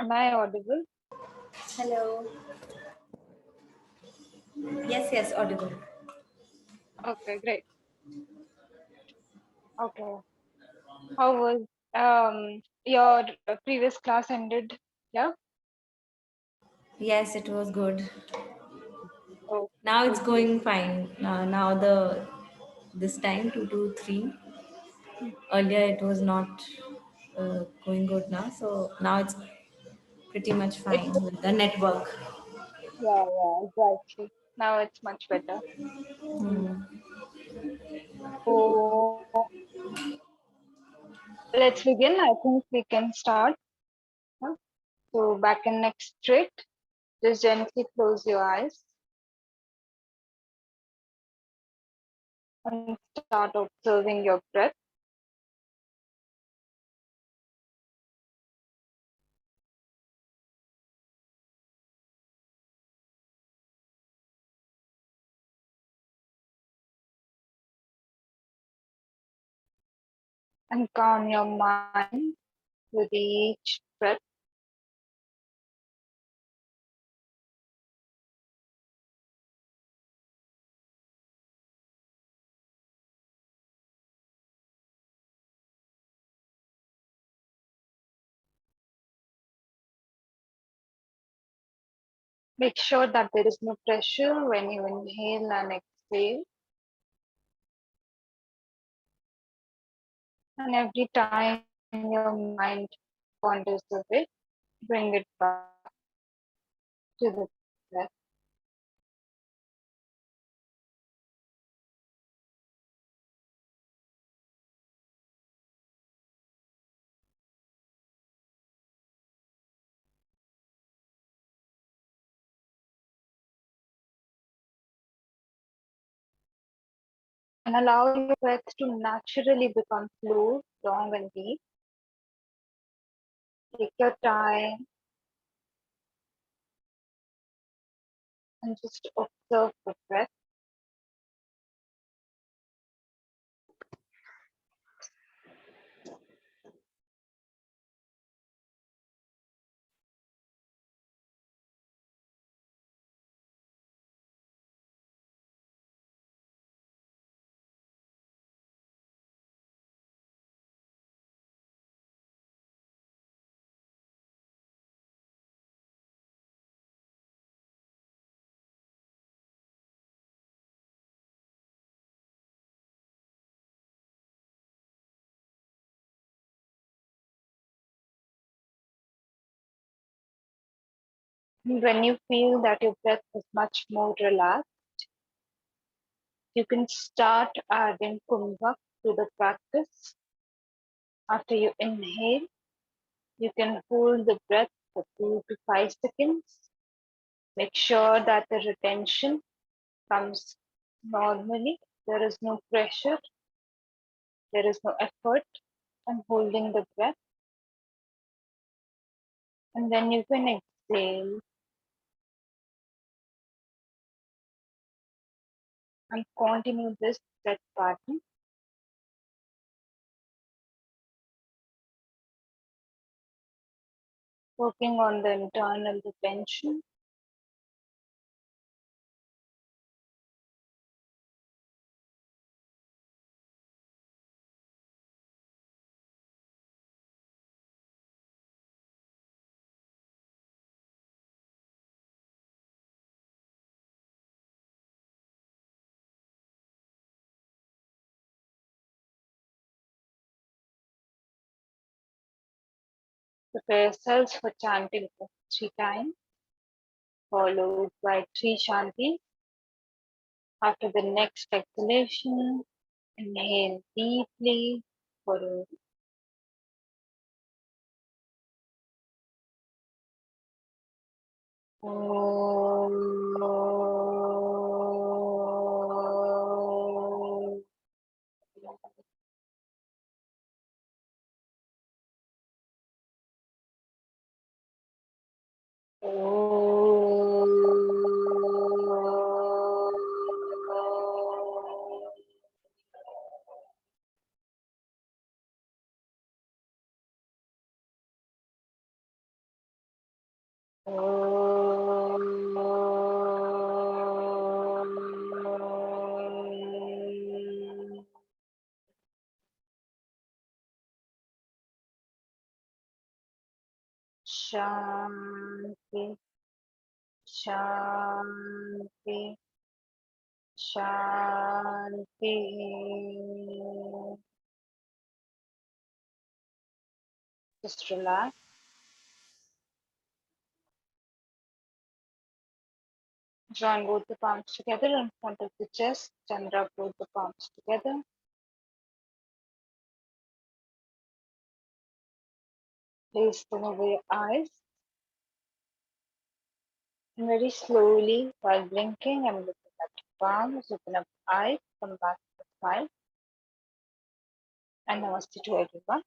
Am I audible? Hello. Yes, yes, audible. Okay, great. Okay. How was your previous class ended? Yeah. Yes, it was good. Oh, Now it's good, good. going fine. Now the this time 2 to 3. Earlier it was not going good now, so now it's pretty much It's fine with the network. yeah, yeah, exactly. Now it's much better. Hmm. So let's begin. I think we can start. Huh? So back and neck straight. Just gently close your eyes and start observing your breath. And calm your mind with each breath. Make sure that there is no pressure when you inhale and exhale. And every time your mind wanders away, bring it back to the breath. And allow your breath to naturally become slow, long, and deep. Take your time and just observe the breath. And when you feel that your breath is much more relaxed, you can start adding kumbhak to the practice. After you inhale, you can hold the breath for 2 to 5 seconds. Make sure that the retention comes normally. There is no pressure, there is no effort on holding the breath. And then you can exhale and continue this breath pattern, working on the internal retention. Prepare yourselves for chanting for 3 times, followed by 3 shantis. After the next exhalation, inhale deeply for Shanti, Shanti, Shanti. Just relax. Join both the palms together in front of the chest. Chandra, both the palms together. Place them over your eyes. And very slowly, while blinking and looking at your palms, open up your eyes, come back to the smile. And namaste to everyone.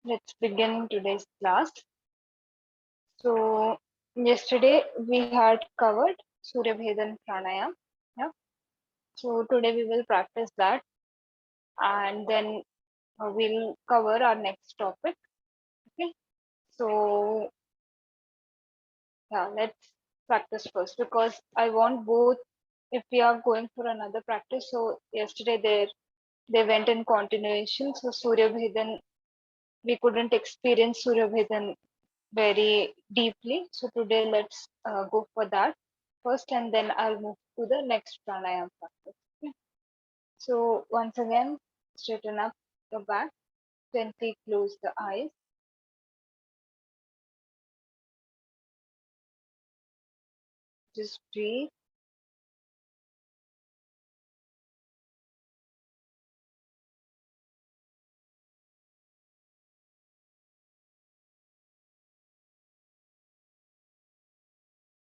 Let's begin today's class. So, yesterday we had covered Surya Bhedan Pranayama. Yeah. So, today we will practice that, and then we'll cover our next topic. Okay. So, yeah, let's practice first, because I want both. If we are going for another practice, so yesterday they went in continuation. So Surya Bhedan, we couldn't experience Surya Bhedan very deeply. So today let's go for that first, and then I'll move to the next pranayama practice. Okay? So once again, straighten up your back, gently close the eyes, just breathe.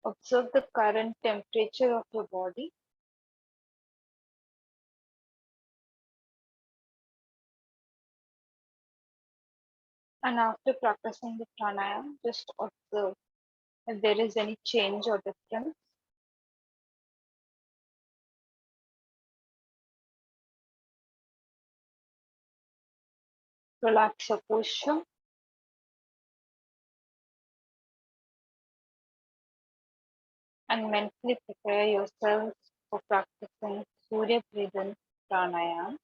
Observe the current temperature of your body. And after practicing the pranayama, just observe if there is any change or difference. Relax your posture. And mentally prepare yourselves for practicing Surya Bhedan Pranayama.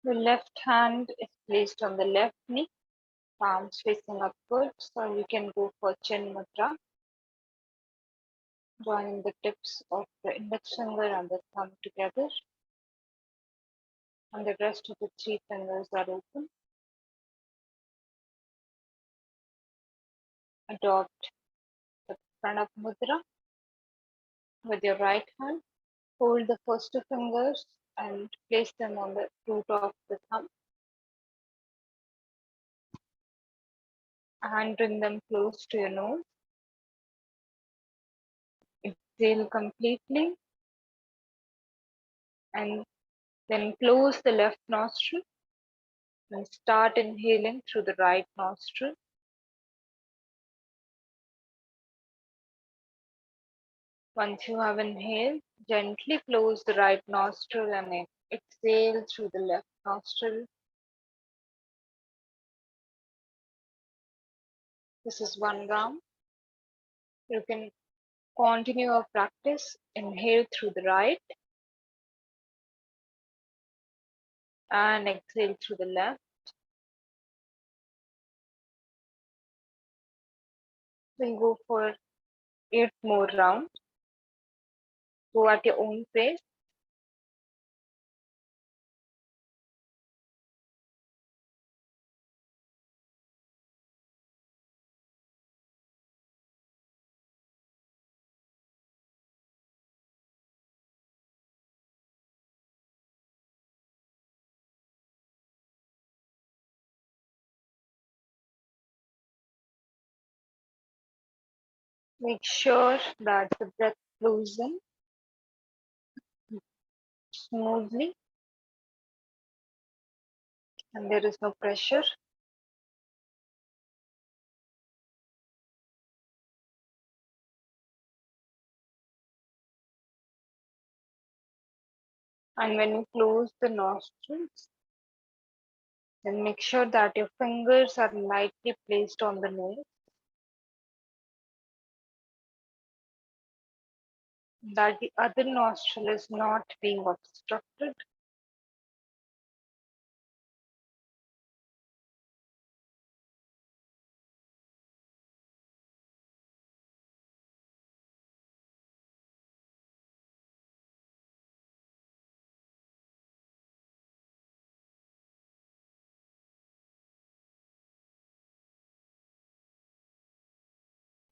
The left hand is placed on the left knee, palms facing upwards, or you can go for chin mudra, joining the tips of the index finger and the thumb together, and the rest of the three fingers are open. Adopt the pranab mudra with your right hand. Hold the first two fingers and place them on the root of the thumb, and bring them close to your nose. Exhale completely, and then close the left nostril and start inhaling through the right nostril. Once you have inhaled, gently close the right nostril and exhale through the left nostril. This is one round. You can continue your practice. Inhale through the right and exhale through the left. We'll go for 8 more rounds. Go at your own pace. Make sure that the breath flows in smoothly and there is no pressure. And when you close the nostrils, then make sure that your fingers are lightly placed on the nose, that the other nostril is not being obstructed.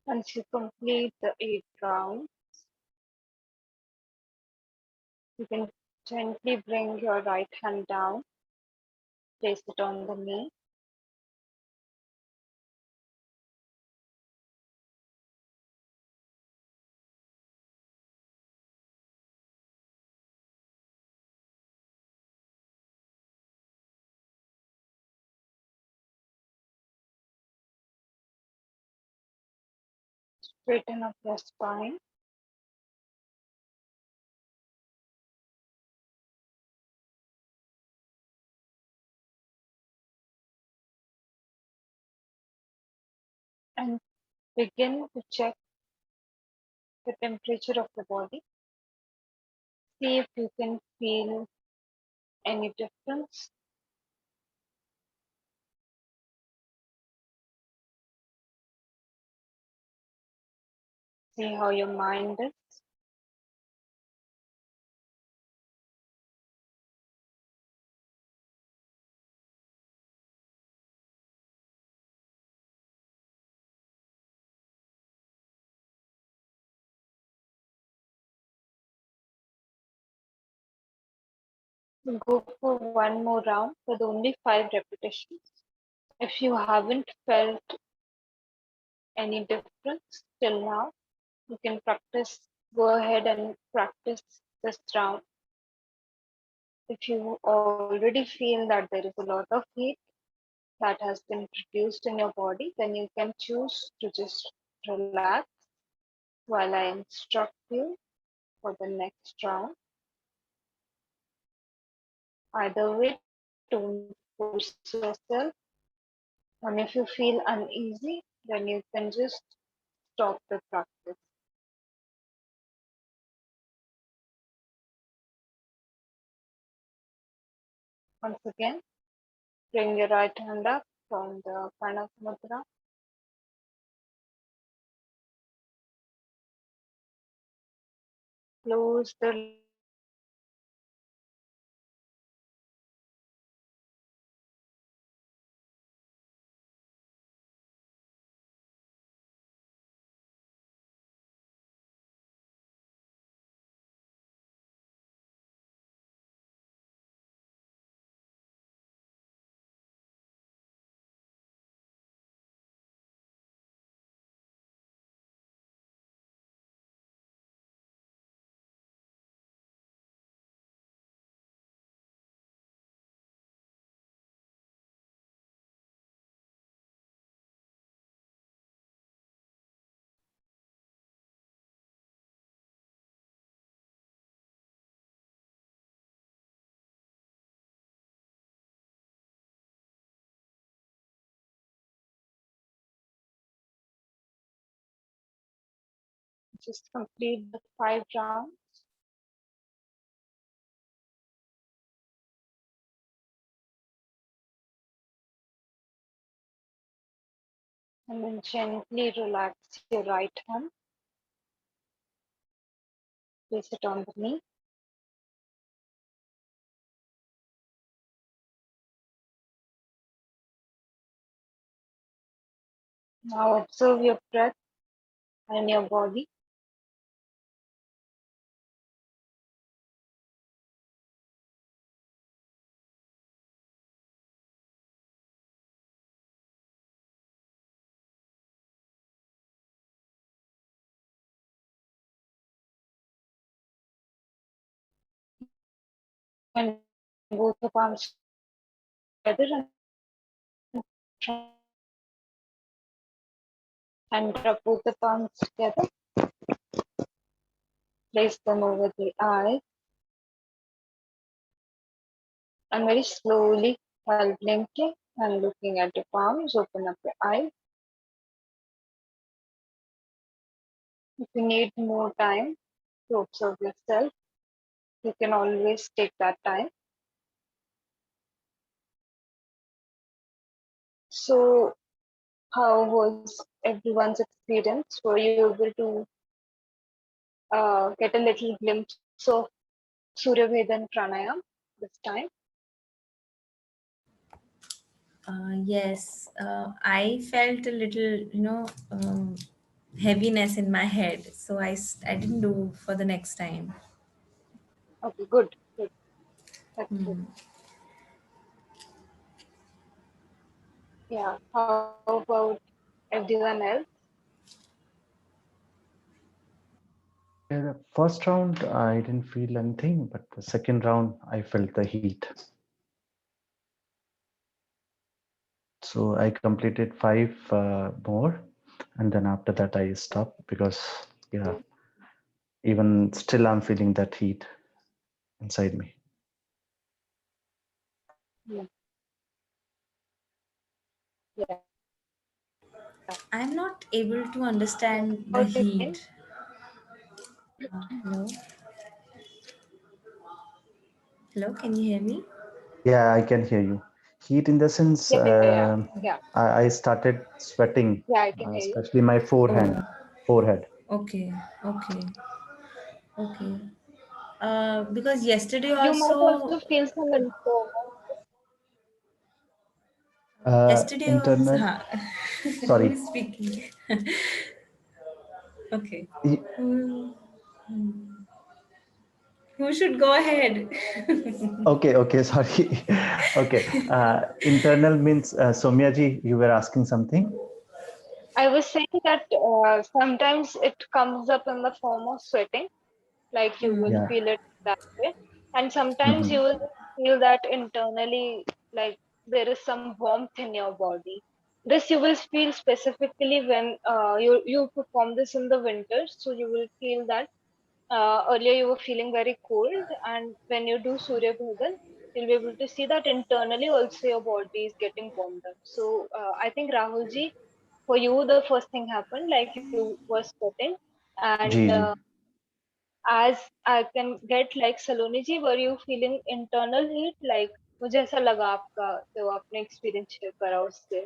Once you complete the 8 rounds, you can gently bring your right hand down, place it on the knee, straighten up your spine, and begin to check the temperature of the body. See if you can feel any difference. See how your mind is. Go for one more round with only 5 repetitions. If you haven't felt any difference till now, you can go ahead and practice this round. If you already feel that there is a lot of heat that has been produced in your body, then you can choose to just relax while I instruct you for the next round. Either way, don't force yourself. And if you feel uneasy, then you can just stop the practice. Once again, bring your right hand up from the Pranayama Mudra. Close the just complete the 5 rounds. And then gently relax your right hand. Place it on the knee. Now observe your breath and your body. And both the palms together and rub both the palms together. Place them over the eyes. And very slowly, while blinking and looking at your palms, open up your eyes. If you need more time to observe yourself, you can always take that time. So, how was everyone's experience? Were you able to get a little glimpse of Surya Vedan pranayam this time? Yes, I felt a little, heaviness in my head. So I didn't do for the next time. Okay, good, good. That's good. Hmm. Yeah. How about everyone else? Yeah, the first round, I didn't feel anything, but the second round, I felt the heat. So I completed five more, and then after that, I stopped because, yeah, even still, I'm feeling that heat inside me. Yeah. I'm not able to understand How the about you, Jane? heat. Hello? Hello, can you hear me? Yeah, I can hear you. Heat in the sense, Yeah. I started sweating, Yeah, I can hear you. especially my Oh, forehead. Forehead. okay, okay, okay. Because yesterday You might also, also feel some internal. yesterday was, Internet. who Sorry. is speaking? Okay. Y- Who, who should go ahead? Okay, okay, sorry. Okay. Internal means, Somya ji, you were asking something? I was saying that sometimes it comes up in the form of sweating, like you will Hmm. Yeah. feel it that way. And sometimes Mhm. you will feel that internally, like there is some warmth in your body. This you will feel specifically when you perform this in the winter. So you will feel that earlier you were feeling very cold, and when you do Surya Bhagan, you'll be able to see that internally also your body is getting warmed up. So I think Rahulji, for you the first thing happened, like you were sweating, and ji ji. as I can get like Saloni ji, were you feeling internal heat? Like मुझे ऐसा लगा आपका जो आपने experience share करा उससे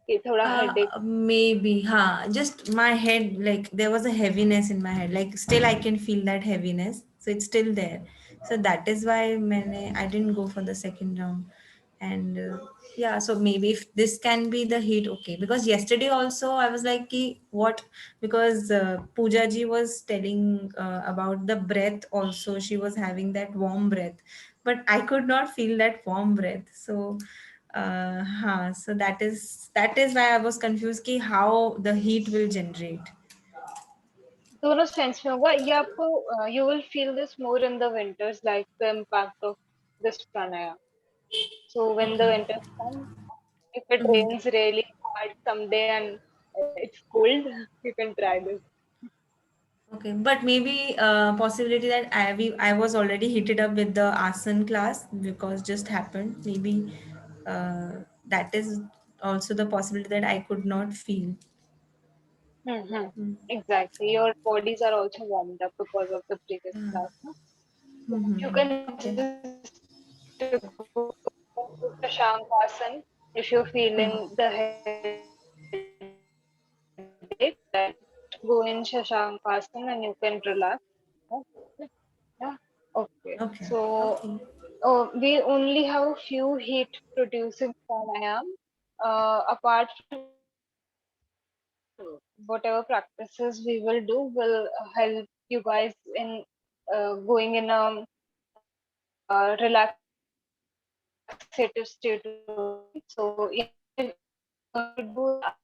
कि थोड़ा headache. Maybe, just my head, like there was a heaviness in my head. Like still I can feel that heaviness. So it's still there. So that is why I didn't go for the second round. And yeah, so maybe if this can be the heat, okay. Because yesterday also I was like, "Ki, what?" Because Pooja ji was telling about the breath also. She was having that warm breath. But I could not feel that warm breath. So that is why I was confused कि how the heat will generate. दोनों sense में होगा ये आपको you will feel this more in the winters, like the impact of this pranayama. So when the Okay. winters come, if it Mhm. rains really hard someday and it's cold, you can try this. Okay, but maybe possibility that I was already heated up with the asan class because just happened. Maybe that is also the possibility that I could not feel. Mm-hmm. Mm. Exactly. Your bodies are also warmed up because of the previous Yeah. class. No? You Mm-hmm. can Okay. just go to Shashankasan if you're Hmm. feeling the headache. Just go in Shashankasan and you can relax. Okay. Yeah. Okay. Okay. So Okay. we only have a few heat producing pranayam. Apart from that, whatever practices we will do will help you guys in going in a relaxative state of mind. So yeah, if you're going to do that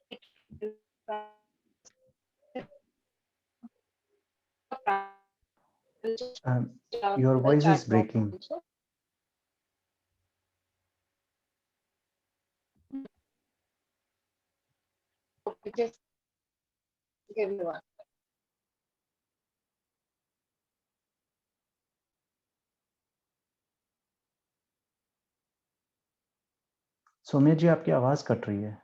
heat producing pranayam, just a pranayam. I'll just post Um, it down in the your chat voice is box breaking. also. Okay, just give me one. Saumya जी आपकी आवाज cut रही है.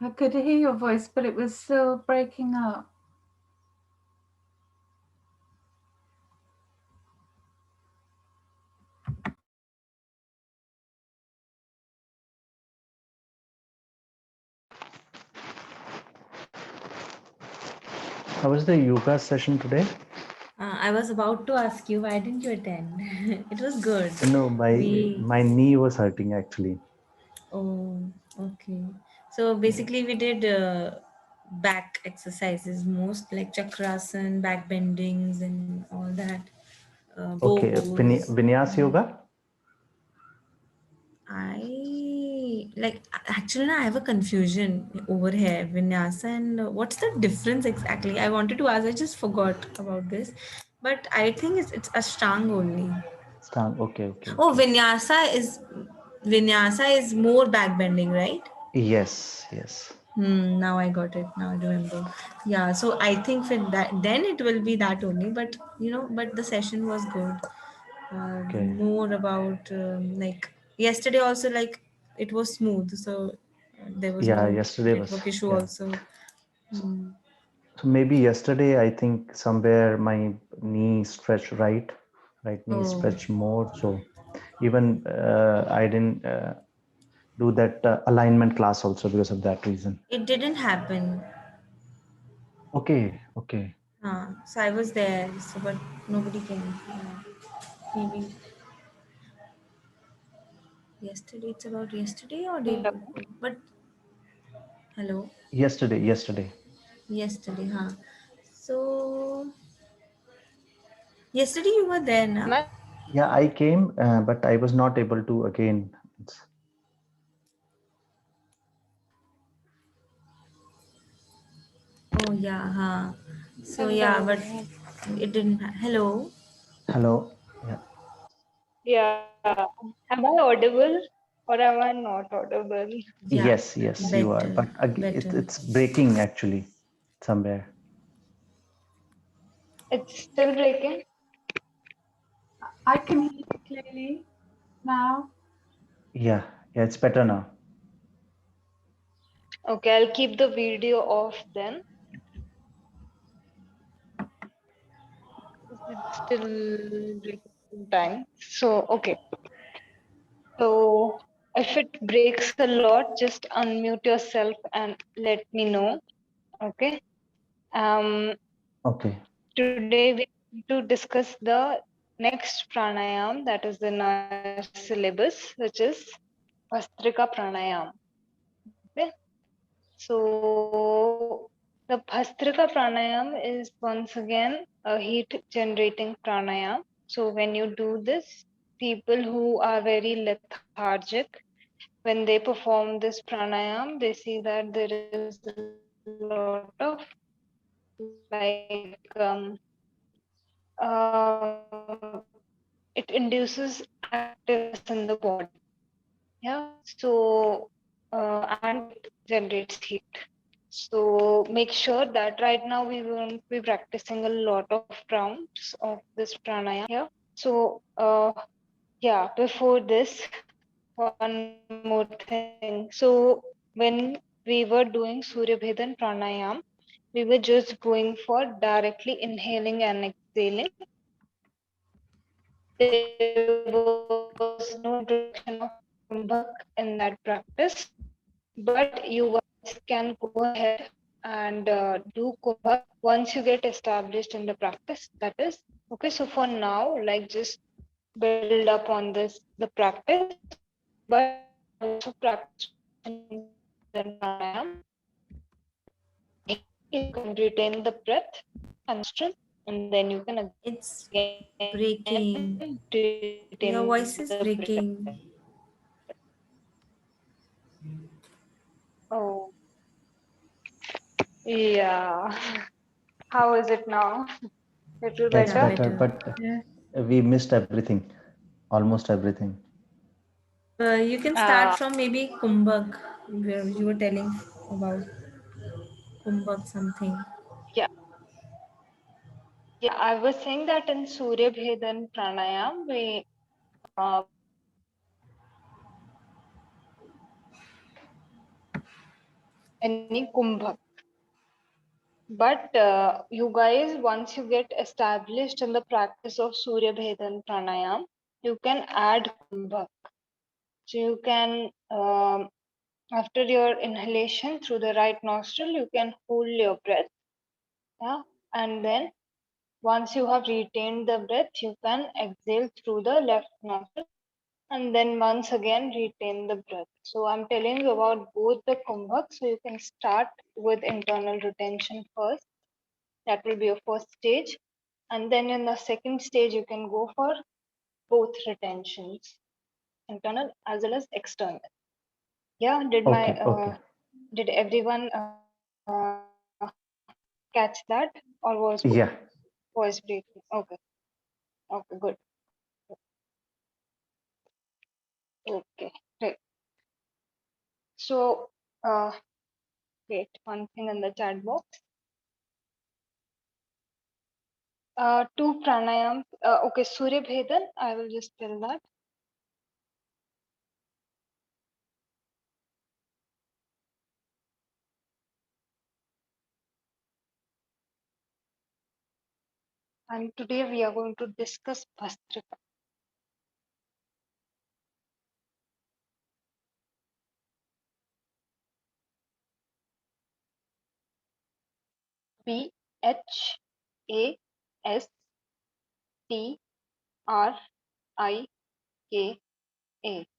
I could hear your voice, but it was still breaking up. How was the yoga session today? I was about to ask you, why didn't you attend? It was good. No, We my knee was hurting actually. Oh, okay. So basically, we did back exercises, most like chakrasan, back bendings, and all that. Okay, Bows. vinyas yoga. I like actually I have a confusion over here, vinyasa and what's the difference exactly? I wanted to ask, I just forgot about this, but I think it's ashtanga only. Stang. Okay, okay, Oh, okay. vinyasa is more back bending, right? Yes, yes. Now I got it. Now I remember. Yeah, so I think for that, then it will be that only. But but the session was good. Okay. More about like yesterday also, like it was smooth. So there was Yeah, no yesterday was, network issue yeah. also. So, Hmm. so maybe yesterday I think somewhere my knee stretched right knee Oh, stretched more. So even I didn't do that alignment class also because of that reason. it didn't happen. Okay, okay. So I was there. So but nobody came. Yeah. Maybe yesterday. It's about yesterday or day before. But hello. Yesterday. Yesterday, huh? So yesterday you were there, na? Yeah, I came, but I was not able to again. It's, Oh yeah, huh? So yeah, but Hello. it didn't. Hello. hello. Yeah. Yeah. Am I audible or am I not audible? Yeah, Yes, you are. better, But better. it's breaking actually somewhere. It's still breaking. I can hear you clearly now. Yeah, yeah, it's better now. Okay, I'll keep the video off then. It's still breaking sometimes. So, okay. So, if it breaks a lot, just unmute yourself and let me know. Okay. Um, Okay, Today we need to discuss the next pranayam, that is in our syllabus, which is Bhastrika pranayam. Okay. So the Bhastrika pranayam is once again a heat generating pranayam. So when you do this, people who are very lethargic, when they perform this pranayam, they see that there is a lot of it induces activeness in the body. Yeah. So and it generates heat. So make sure that right now we won't be practicing a lot of rounds of this pranayama here. So yeah, before this, one more thing. So when we were doing Surya Bhedan pranayam, we were just going for directly inhaling and exhaling. There was no introduction of kumbhak in that practice, but you guys can go ahead and do kumbhak once you get established in the practice. That is okay. So for now, like just build up on this the practice, but you can also practice routines in Surya Bhedan pranayam. You can retain the breath and nostril, and then you can again It's retain the breath. breaking. Your voice is breaking. Oh, yeah. How is it now? Little That's Yeah, better? better, better. but we missed everything, almost everything. You can start from maybe Kumbhak, where you were telling about Kumbhak something. Yeah. Yeah, I was saying that in Surya Bhedan pranayam, we any kumbhak. But you guys, once you get established in the practice of Surya Bhedan pranayam, you can add kumbhak. So you can, after your inhalation through the right nostril, you can hold your breath. Yeah. And then once you have retained the breath, you can exhale through the left nostril and then once again retain the breath. So I'm telling you about both the kumbhak. So you can start with internal retention first. That will be your first stage. And then in the second stage, you can go for both retentions, internal as well as external. Yeah, Okay, okay. did everyone catch that, or was Yeah. breaking? Okay, okay, good. Okay, great. So wait, one thing in the chat box. Two pranayams. Okay, Surya Bhedan. I will just tell that. And today we are going to discuss Bhastrika. Bhastrika.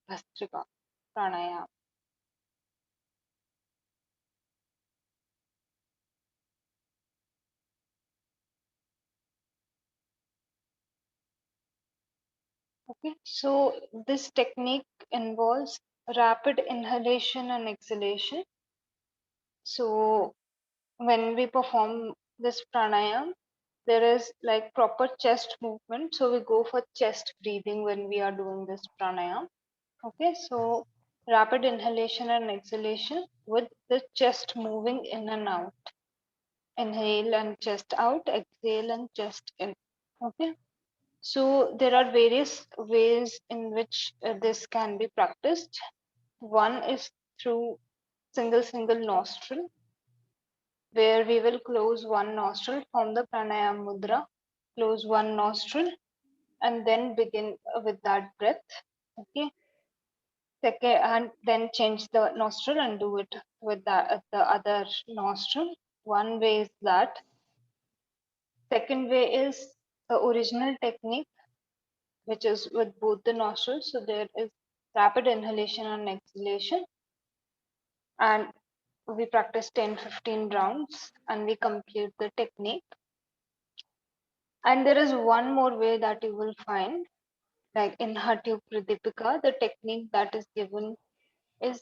Bhastrika. Pranayama. Okay, so this technique involves rapid inhalation and exhalation. So when we perform this pranayam, there is like proper chest movement. So we go for chest breathing when we are doing this pranayam. Okay, so rapid inhalation and exhalation with the chest moving in and out. Inhale and chest out, exhale and chest in. Okay, so there are various ways in which this can be practiced. One is through single nostril, where we will close one nostril from the pranayam mudra, close one nostril, and then begin with that breath. Okay, second, and then change the nostril and do it with the other nostril. One way is that. Second way is the original technique, which is with both the nostrils. So there is rapid inhalation and exhalation, and we practice 10-15 rounds and we complete the technique. And there is one more way that you will find. like in Hatha Pradipika, the technique that is given is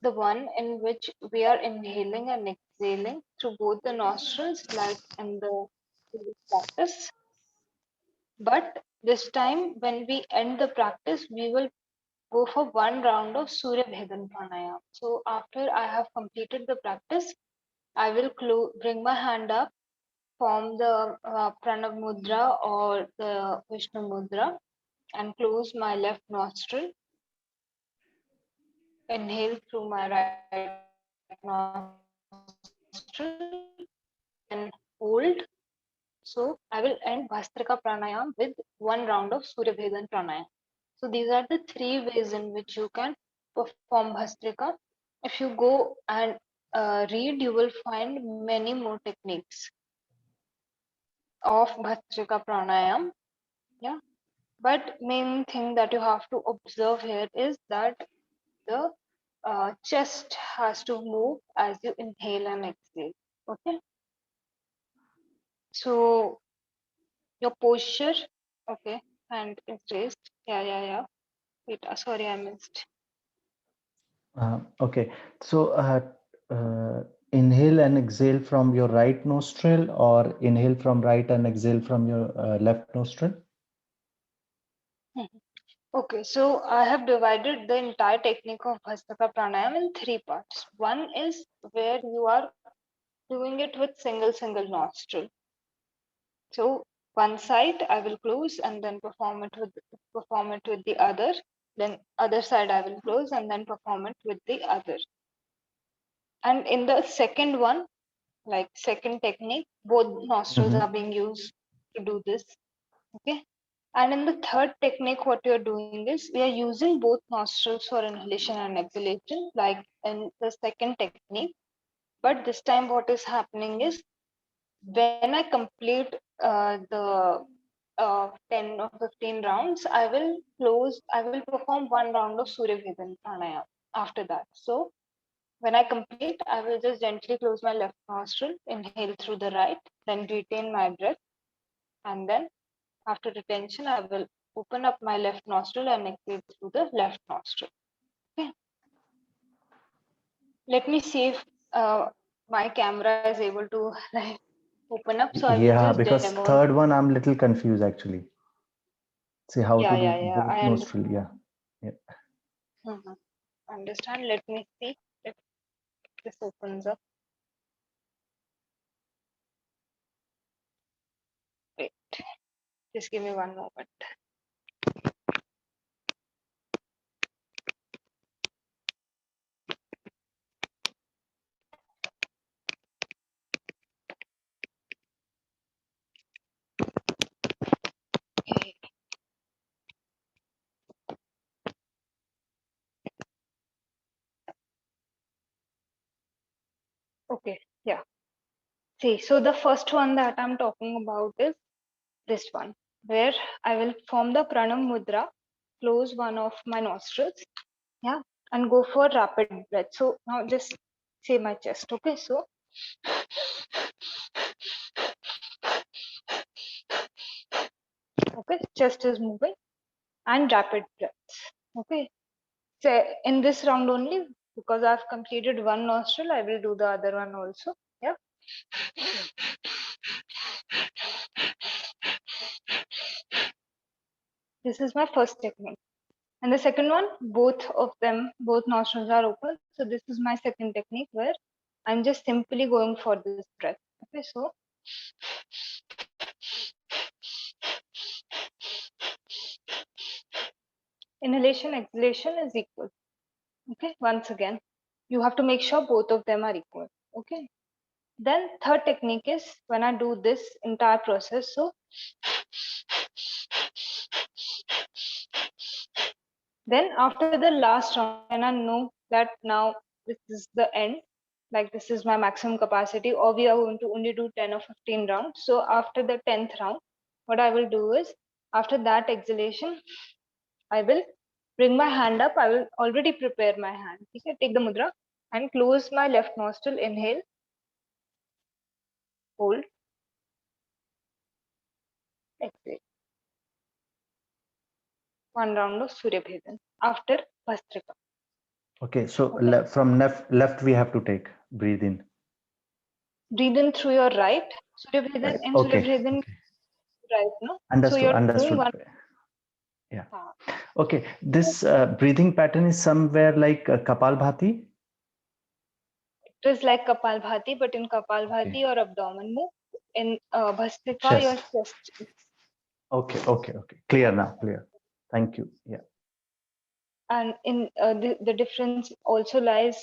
the one in which we are inhaling and exhaling through both the nostrils, like in the previous practice. But this time, when we end the practice, we will go for one round of Surya Bhedan Pranayama. So after I have completed the practice, I will bring my hand up, form the Pranav Mudra or the Vishnu Mudra, and close my left nostril. Inhale through my right nostril, then hold. So I will end Bhastrika Pranayam with one round of Surya Bhedan Pranayam. So these are the three ways in which you can perform Bhastrika. If you go and read, you will find many more techniques of Bhastrika Pranayam. Yeah. But main thing that you have to observe here is that the chest has to move as you inhale and exhale. Okay. So your posture, okay, hand is raised. Yeah. Wait, sorry, I missed. Okay, so inhale and exhale from your right nostril, or inhale from right and exhale from your left nostril? Okay, so I have divided the entire technique of Bhastrika Pranayam in three parts. One is where you are doing it with single nostril. So one side I will close and then perform it with the other. Then other side I will close and then perform it with the other. And in the second one, like second technique, both nostrils are being used to do this. Okay. And in the third technique, what you're doing is we are using both nostrils for inhalation and exhalation, like in the second technique. But this time, what is happening is when I complete the 10 or 15 rounds, I will perform one round of Surya Bhedan Pranayama after that. So when I complete, I will just gently close my left nostril, inhale through the right, then retain my breath, and then after retention, I will open up my left nostril and exhale through the left nostril. Okay. Let me see if my camera is able to like open up. So I will just Yeah, demo. because third one I'm little confused actually. See how to do Yeah. both I nostril. understand. Yeah, yeah. Mhm. Understand. Let me see if this opens up. Wait, just give me one moment. Okay. Okay. Yeah. See, so the first one that I'm talking about is this one, where I will form the pranam mudra, close one of my nostrils, yeah, and go for rapid breath. So now just say my chest. Okay, so okay, chest is moving and rapid breaths. Okay, so in this round only, because I've completed one nostril, I will do the other one also. Yeah. This is my first technique. And the second one, both nostrils are open. So this is my second technique where I'm just simply going for this breath. Okay, so inhalation, exhalation is equal. Okay, once again, you have to make sure both of them are equal. Okay. Then third technique is when I do this entire process. So then after the last round, when I know that now this is the end, like this is my maximum capacity, or we are going to only do 10 or 15 rounds. So after the 10th round, what I will do is after that exhalation, I will bring my hand up. I will already prepare my hand. Okay, take the mudra and close my left nostril. Inhale, hold, exhale. one round of Surya Bhedan after Bhastrika. Okay, so Okay. from left we have to take, breathe in. Breathe in through your right. Surya Bhedan Right. in Surya Okay. Bhedan Okay. right, no? So Understood. you're doing Understood. one. Yeah. Uh, Okay. This breathing pattern is somewhere like kapalbhati. it is like kapalbhati, but in kapalbhati Okay. your abdomen move. In Bhastrika your Chest. chest. Okay. Okay. Okay. Clear now. Clear. Thank you. Yeah. And in the difference also lies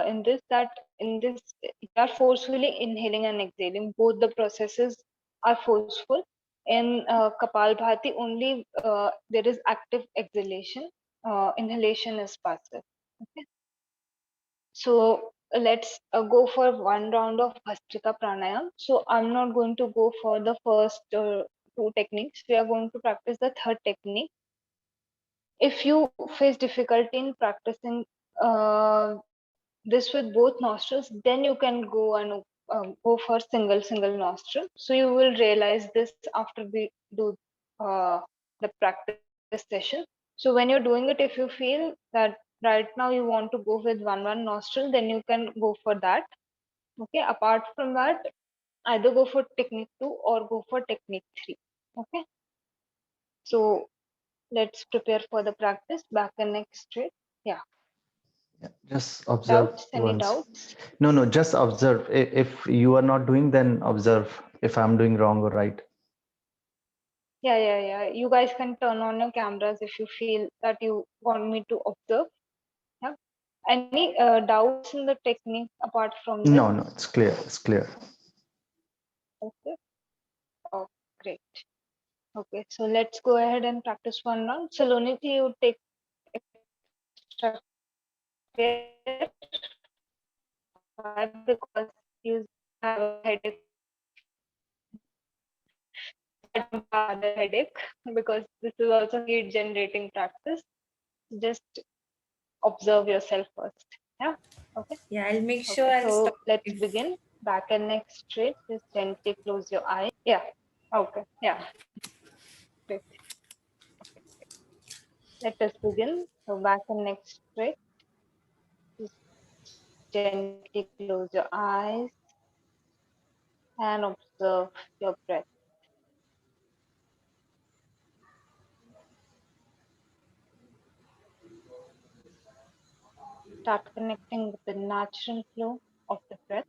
in this, that in this you are forcefully inhaling and exhaling. Both the processes are forceful. In Kapalbhati only there is active exhalation. Inhalation is passive. Okay. So let's go for one round of Bhastrika Pranayam. So I'm not going to go for the first two techniques. We are going to practice the third technique. If you face difficulty in practicing this with both nostrils, then you can go and go for single nostril. So you will realize this after we do the practice session. So when you're doing it, if you feel that right now you want to go with one nostril, then you can go for that. Okay. Apart from that, either go for technique 2 or go for technique 3. Okay. So let's prepare for the practice. Back and neck straight. Yeah. Yeah. Just observe Doubts? Any once. doubts? No, no, just observe. If you are not doing, then observe if I'm doing wrong or right. Yeah. You guys can turn on your cameras if you feel that you want me to observe. Yeah. Any doubts in the technique apart from this? No, no, it's clear. It's clear. Okay. Oh, great. Okay. So let's go ahead and practice one round. Saloniti, you take extra care. Why? Because you have a headache. Other headache, because this is also heat generating practice. Just observe yourself first. Yeah. Okay. Yeah, I'll make sure Okay. I'll stop So let's if begin. Back and neck straight. Just gently close your eyes. Yeah. Okay. Yeah. Great. Let us begin. So back and neck straight. Just gently close your eyes and observe your breath. Start connecting with the natural flow of the breath.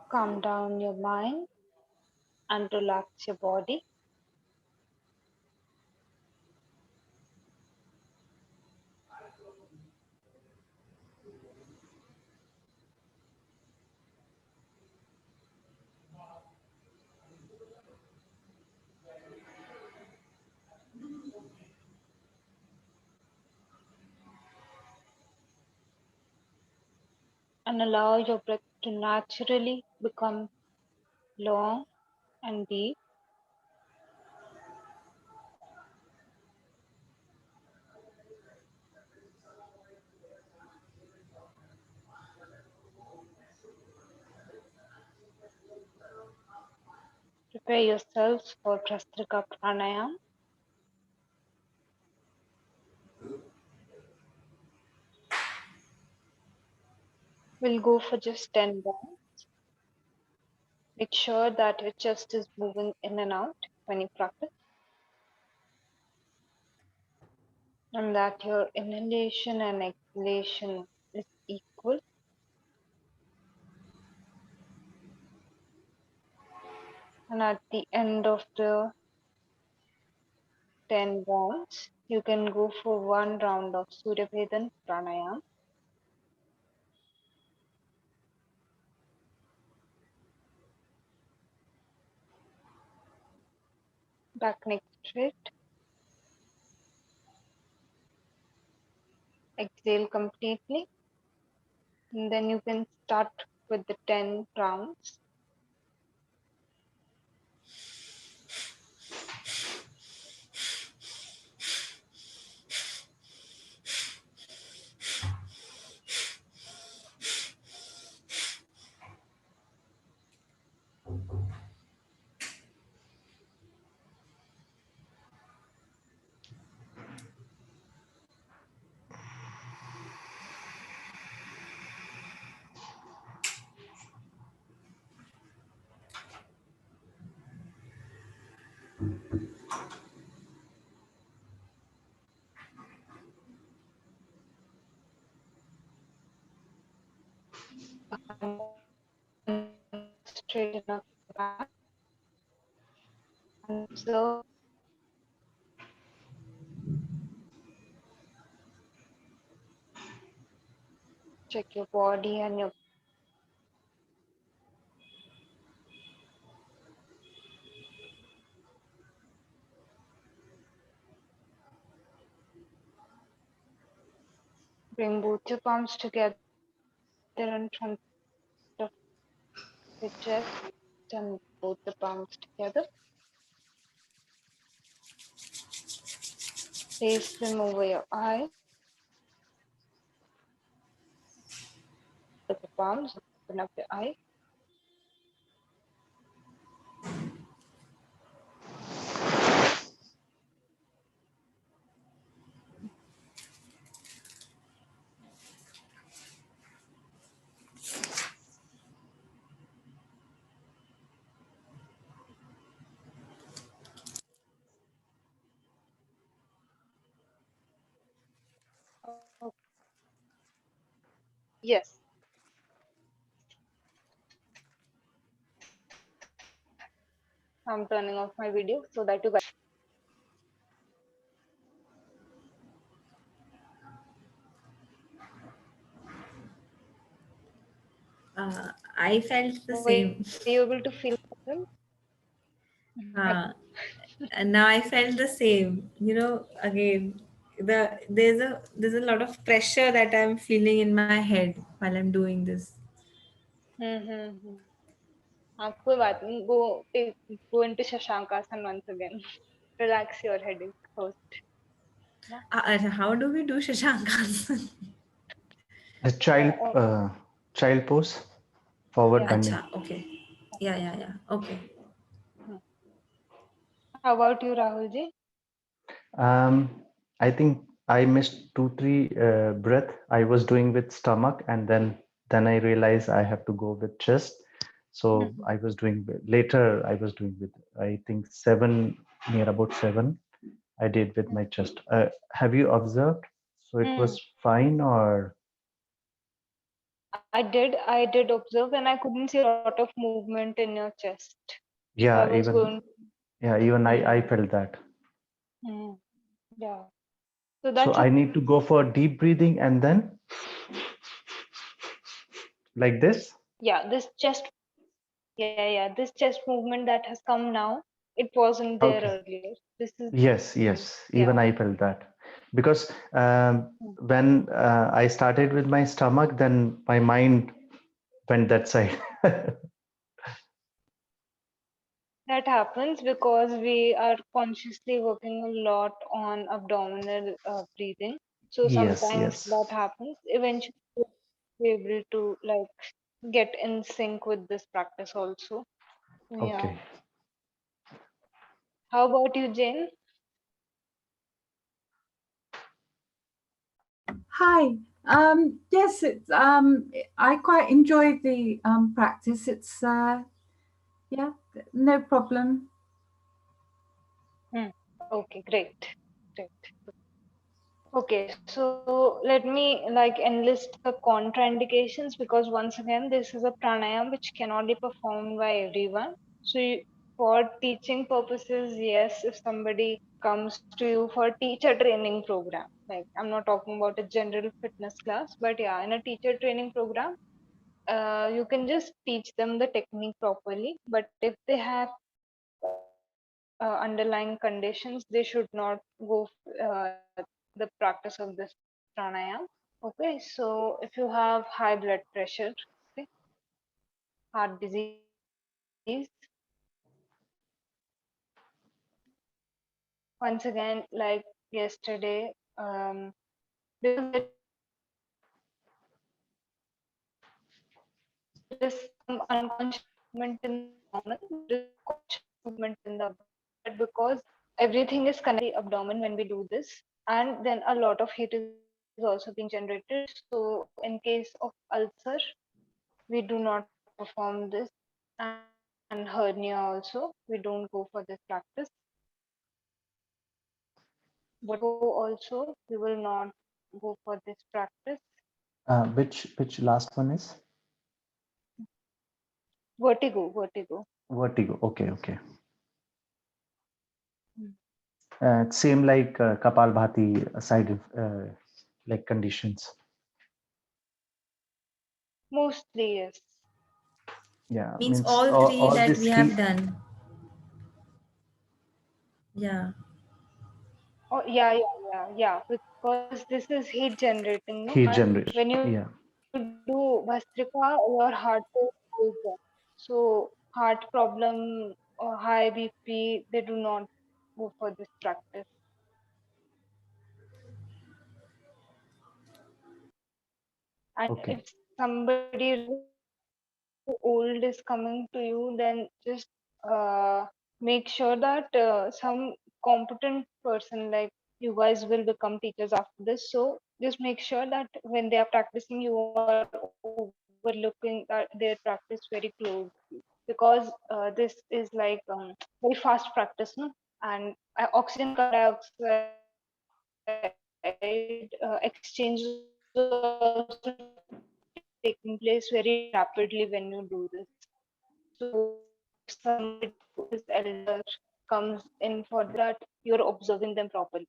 Calm down your mind and relax your body. And allow your breath to naturally become long and deep. Prepare yourselves for Bhastrikā Pranayama. We'll go for just 10 rounds. Make sure that your chest is moving in and out when you practice, and that your inhalation and exhalation is equal. And at the end of the 10 rounds, you can go for one round of Surya Bhedan Pranayama. Back neck straight. Exhale completely. And then you can start with the 10 rounds. Straighten up your back and observe. Check your body and your bring both your palms together in front of your chest and both the palms together. Place them over your eyes. With the palms, open up your eyes. Okay. Yes, I'm turning off my video so that you guys. I felt the Were you same. able to feel the difference? Uh, and now I felt the same. Again, there's a lot of pressure that I'm feeling in my head while I'm doing this. हम्म हाँ कोई बात नहीं go into Shashankasan once again. Relax your headache first. Yeah. How do we do Shashankas? The child pose, forward Yeah. bending. Acha, okay. Yeah. Okay. Hmm. How about you, Rahul ji? I think I missed 2 3 breath. I was doing with stomach, and then I realized I have to go with chest. So Mhm. I was doing later. I was doing with, I think, seven, near about seven. I did with my chest. Have you observed? So it Hmm. was fine, or I did observe, and I couldn't see a lot of movement in your chest. So I yeah, was even going. yeah, even I Hmm. felt that. Hmm. Yeah. So So that's I okay. need to go for deep breathing and then like this. Yeah. This chest movement that has come now, it wasn't there Okay. earlier. This is. Yes. Even Yeah. I felt that because Hmm. when I started with my stomach, then my mind went that side. That happens because we are consciously working a lot on abdominal breathing. So Yes, sometimes yes. that happens. Eventually, we'll be able to get in sync with this practice also. Yeah. Okay. How about you, Jane? Hi. Yes, I quite enjoyed the practice. It's yeah, no problem. Hmm. Okay, great. Okay, so let me enlist the contraindications because once again, this is a pranayama which cannot be performed by everyone. So, for teaching purposes, yes, if somebody comes to you for teacher training program, like I'm not talking about a general fitness class, but yeah, in a teacher training program, you can just teach them the technique properly. But if they have underlying conditions, they should not go the practice of this pranayama. Okay, so if you have high blood pressure, okay, heart disease, once again, like yesterday, because there is some unconscious movement in the abdomen, there is some conscious movement in the abdomen, but because everything is connected to the abdomen when we do this, and then a lot of heat is also being generated. So in case of ulcer, we do not perform this, and hernia also, we don't go for this practice. also you will not go for this practice. Which last one is Vertigo. vertigo? Okay, okay. Mm. Same like kapalbhati side like conditions. Mostly yes. Yeah, Means means all three all that this we have heat done. Yeah. Oh yeah. Because this is heat generating, no? heat And generation. when you Yeah. do Bhastrika, your heart rate goes up. So heart problem or high BP, they do not go for this practice. And Okay. if somebody really too old is coming to you, then just make sure that some competent person like you guys will become teachers after this. So just make sure that when they are practicing, you are overlooking that their practice very closely, because this is like very fast practice, no? And oxygen and carbon dioxide exchange is also taking place very rapidly when you do this. So if somebody who is elder comes in for this, make sure that you're observing them properly.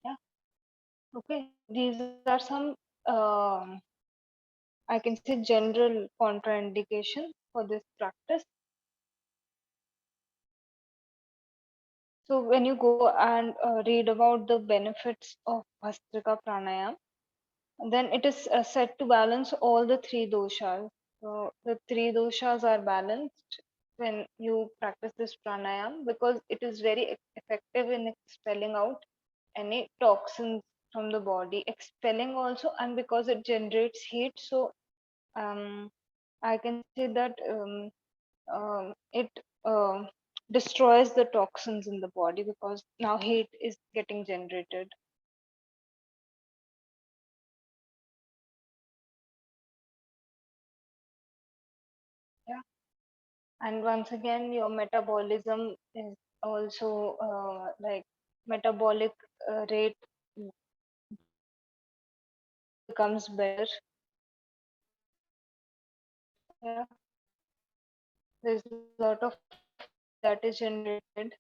Yeah. Okay. These are some, um, I can say, general contraindication for this practice. So when you go and read about the benefits of Bhastrika Pranayama, then it is said to balance all the three doshas. So the three doshas are balanced when you practice this pranayam, because it is very effective in expelling out any toxins from the body, expelling also, and because it generates heat. So um, I can say that it destroys the toxins in the body, because now heat is getting generated. Yeah. And once again, your metabolism is also like metabolic rate becomes better. Yeah, there's a lot of heat that is generated.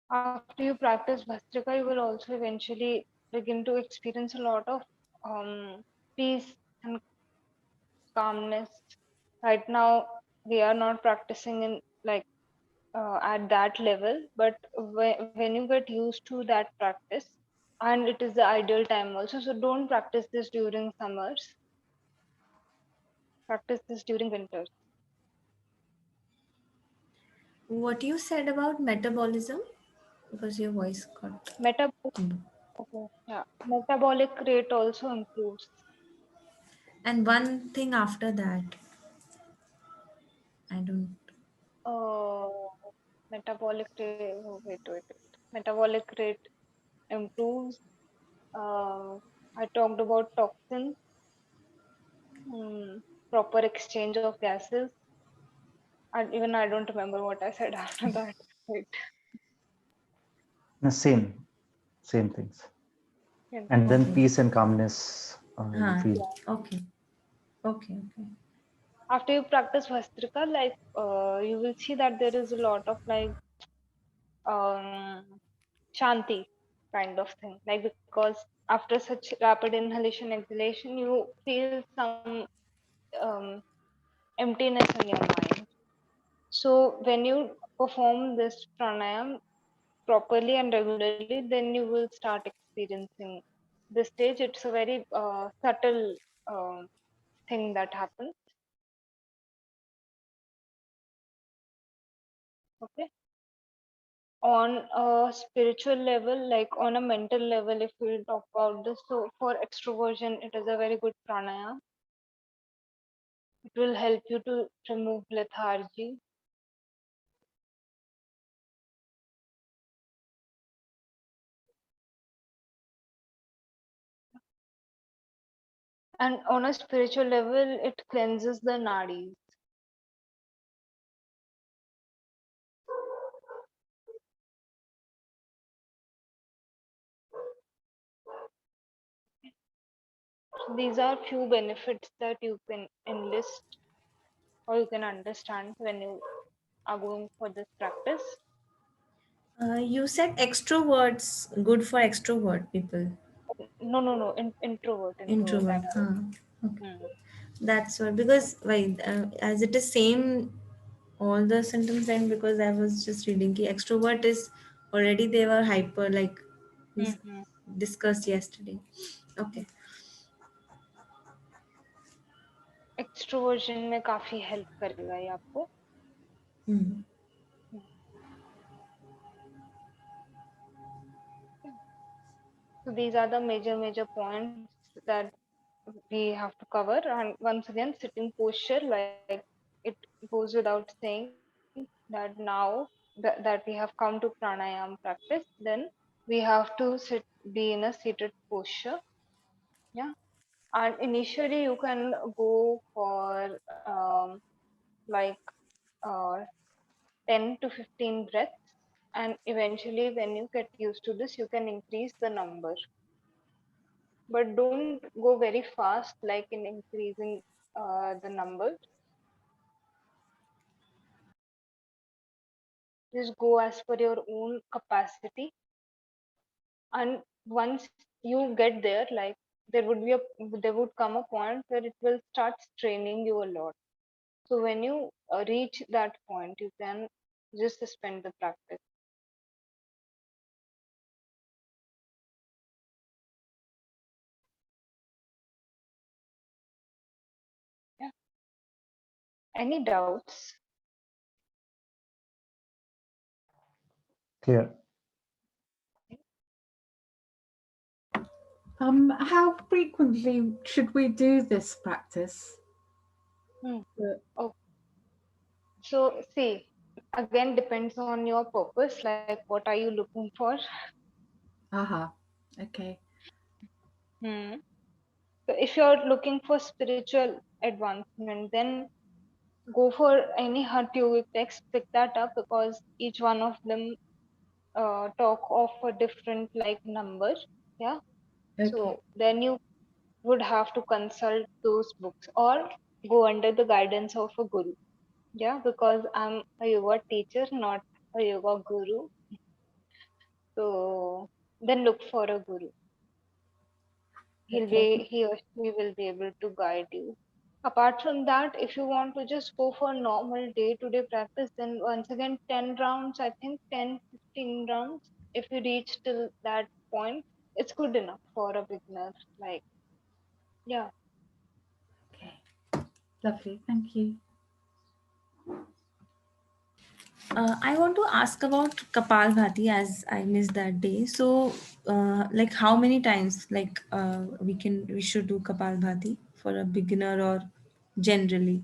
After you practice Bhastrika, you will also eventually begin to experience a lot of peace and calmness. Right now, we are not practicing in like at that level, but when you get used to that practice, and it is the ideal time also, so don't practice this during summers, practice this during winters. What you said about metabolism? Because your voice got. Metabolic, okay, yeah, metabolic rate also improves. And one thing after that, I don't. uh, Metabolic rate, oh, wait, metabolic rate improves. I talked about toxins, proper exchange of gases, and even I don't remember what I said after that. Wait. The same things. Yeah. And then Okay. peace and calmness you Huh. feel. Okay. Okay. Okay. After you practice Vastrika, like you will see that there is a lot of like um, shanti kind of thing. Like because after such rapid inhalation exhalation, you feel some um, emptiness in your mind. So when you perform this pranayam properly and regularly, then you will start experiencing this stage. It's a very subtle thing that happens. Okay. On a spiritual level, like on a mental level, if we talk about this, so for extroversion, it is a very good pranayam. It will help you to remove lethargy. And on a spiritual level, it cleanses the nadis. So these are few benefits that you can enlist or you can understand when you are going for this practice. You said extroverts, good for extrovert people. No. Introvert. Introvert, I'm good. huh? Okay. Hmm. That's what, because why, as it is same all the symptoms, and because I was just reading ki extrovert is already they were hyper, like we hmm, discussed yesterday. Hmm. Okay. Extroversion में काफी help करेगा ये आपको. Hmm. Hmm. So these are the major points that we have to cover. And once again, sitting posture, like it goes without saying that now that we have come to pranayama practice, then we have to be in a seated posture. Yeah. And initially you can go for like uh, 10 to 15 breaths, and eventually when you get used to this you can increase the number, but don't go very fast like in increasing the number. Just go as per your own capacity, and once you get there, like there would come a point where it will start straining you a lot. So when you reach that point you can just suspend the practice. Yeah. Any doubts? Clear. How frequently should we do this practice? Hmm. Oh, so see, again depends on your purpose, like what are you looking for. Aha. Okay. Hmm. So if you're looking for spiritual advancement, then go for any heart yogic text, pick that up because each one of them talk of a different like number. Yeah. Okay. So then you would have to consult those books or go under the guidance of a guru. Yeah, because I'm a yoga teacher, not a yoga guru. So then look for a guru. Okay. He or she will be able to guide you. Apart from that, if you want to just go for normal day-to-day practice, then once again 10 rounds, I think 10-15 rounds. If you reach till that point, it's good enough for a beginner. Like, yeah. Okay. Lovely. Thank you. I want to ask about Kapalbhati as I missed that day. So, like, how many times, like, we should do Kapalbhati for a beginner or generally?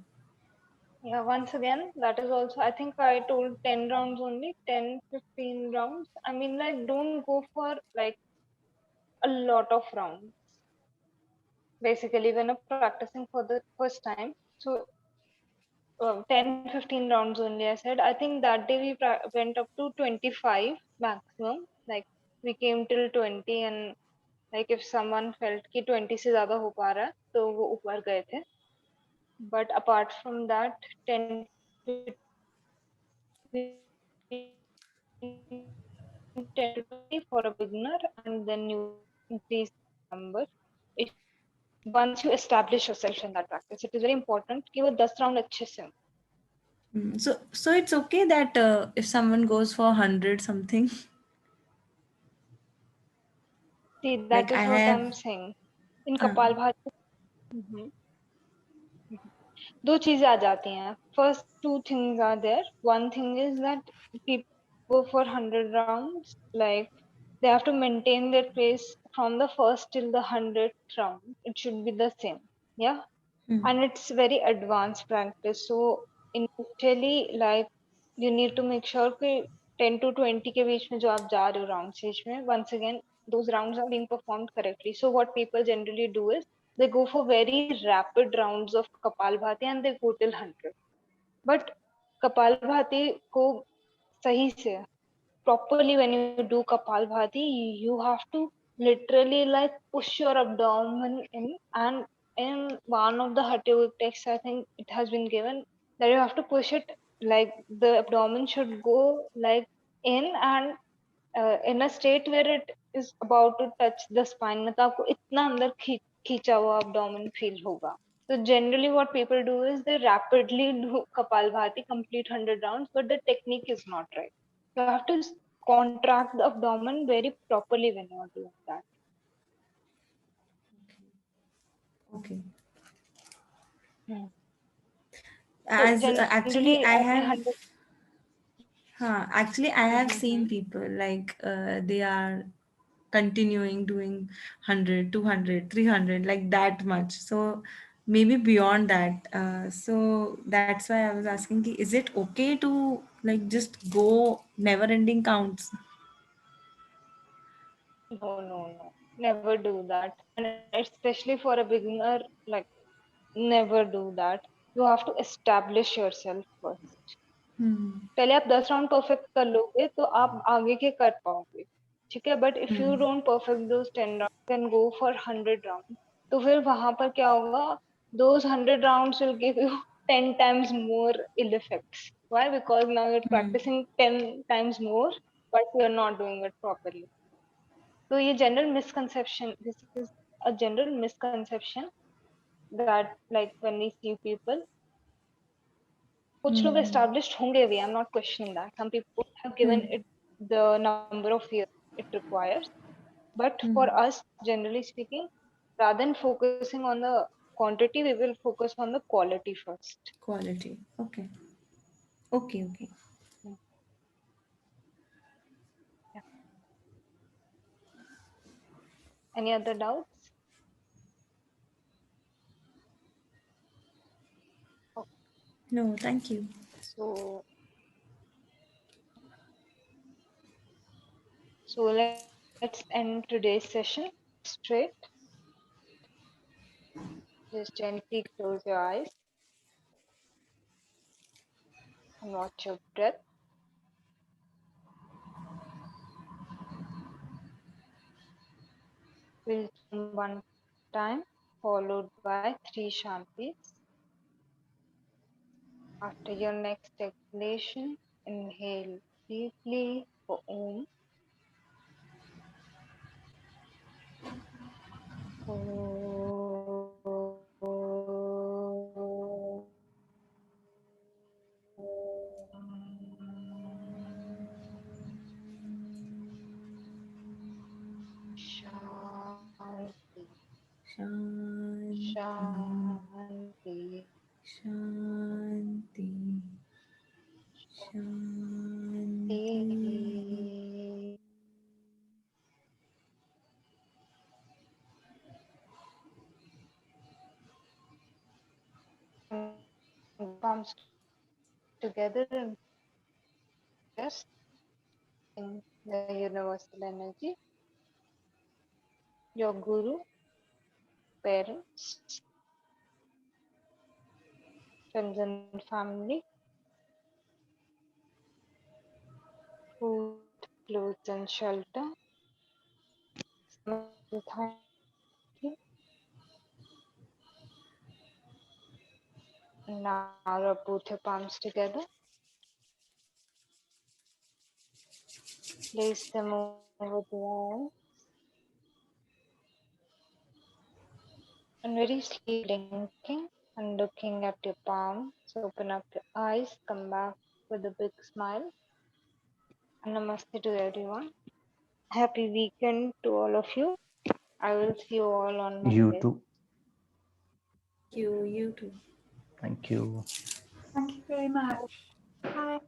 Yeah, once again, that is also, I think I told 10 rounds only, 10-15 rounds. I mean, like, don't go for like a lot of rounds. Basically, when I'm practicing for the first time, so 10-15 rounds only, I said. I think that day we went up to 25 maximum. Like, we came till 20, and like, if someone felt कि 20 से ज़्यादा हो पा रहा है, तो वो ऊपर गए थे. But apart from that, 10 to 10 to 20 for a beginner, and then you increase the number if once you establish yourself in that practice. It is very important कि वो 10 round अच्छे से हो. So it's okay that if someone goes for 100 something, See, that like is I what have. I'm saying. In Uh, Kapalbhati, दो चीजें आ जाती हैं. First two things are there. One thing is that people go for 100 rounds, like they have to maintain their pace from the first till the 100th round. It should be the same. Yeah. hmm. And it's very advanced practice. So initially, like you need to make sure कि 10 to 20 के बीच में जो आप जा रहे हो round stage में, once again those rounds are being performed correctly. So what people generally do is they go for very rapid rounds of kapalbhati and they go till 100. But kapalbhati ko sahi se, properly when you do kapalbhati, you have to literally like push your abdomen in, and in one of the hatha yogic texts I think it has been given that you have to push it, like the abdomen should go like in, and in a state where it is about to touch the spine, मतलब आपको इतना अंदर खींचा हुआ abdomen feel होगा. So generally what people do is they rapidly do kapalbhati, complete 100 rounds, but the technique is not right. You have to contract the abdomen very properly when you are doing that. Okay. Hmm. So As generally actually I आपने have 100. actually I have seen Mm-hmm. people like they are continuing doing 100, 200, 300, like that much, so maybe beyond that, so that's why I was asking ki, is it okay to like just go never ending counts? No, no, no. Never do that. And especially for a beginner, like never do that. You have to establish yourself first. Hmm. पहले आप 10 round perfect कर लोगे तो आप आगे के कर पाओगे. ठीक है, but if you Hmm. Don't perfect those 10 round then go for 100 round. तो फिर वहां पर क्या होगा, those 100 rounds will give you 10 times more ill effects. Why? Because now you're Hmm. practicing 10 times more, but you're not doing it properly. So ये general misconception, this is a general misconception that like when we see people, कुछ लोग Hmm. established होंगे भी, I'm not questioning that. Some people have given Hmm. it the number of years it requires. But for Hmm. us, generally speaking, rather than focusing on the quantity, we will focus on the quality first. Quality. Okay. Okay. Okay. Mm, yeah. Any other doubts? Okay. No, thank you. So, so let's end today's session straight. Just gently close your eyes and watch your breath. We'll chant one time, followed by three shantis. After your next exhalation, inhale deeply for Om. Shanti, Shanti. Shanti. Shanti. Shanti. And palms together in chest, in the universal energy, your guru, parents, friends and family, food, clothes and shelter. Smile kindly. Now rub both your palms together. Place them over the eyes and very slowly blinking and looking at your palms. Open up your eyes, come back with a big smile. And namaste to everyone. Happy weekend to all of you. I will see you all on You Monday. too. Thank you. You too. Thank you. Thank you very much. Bye.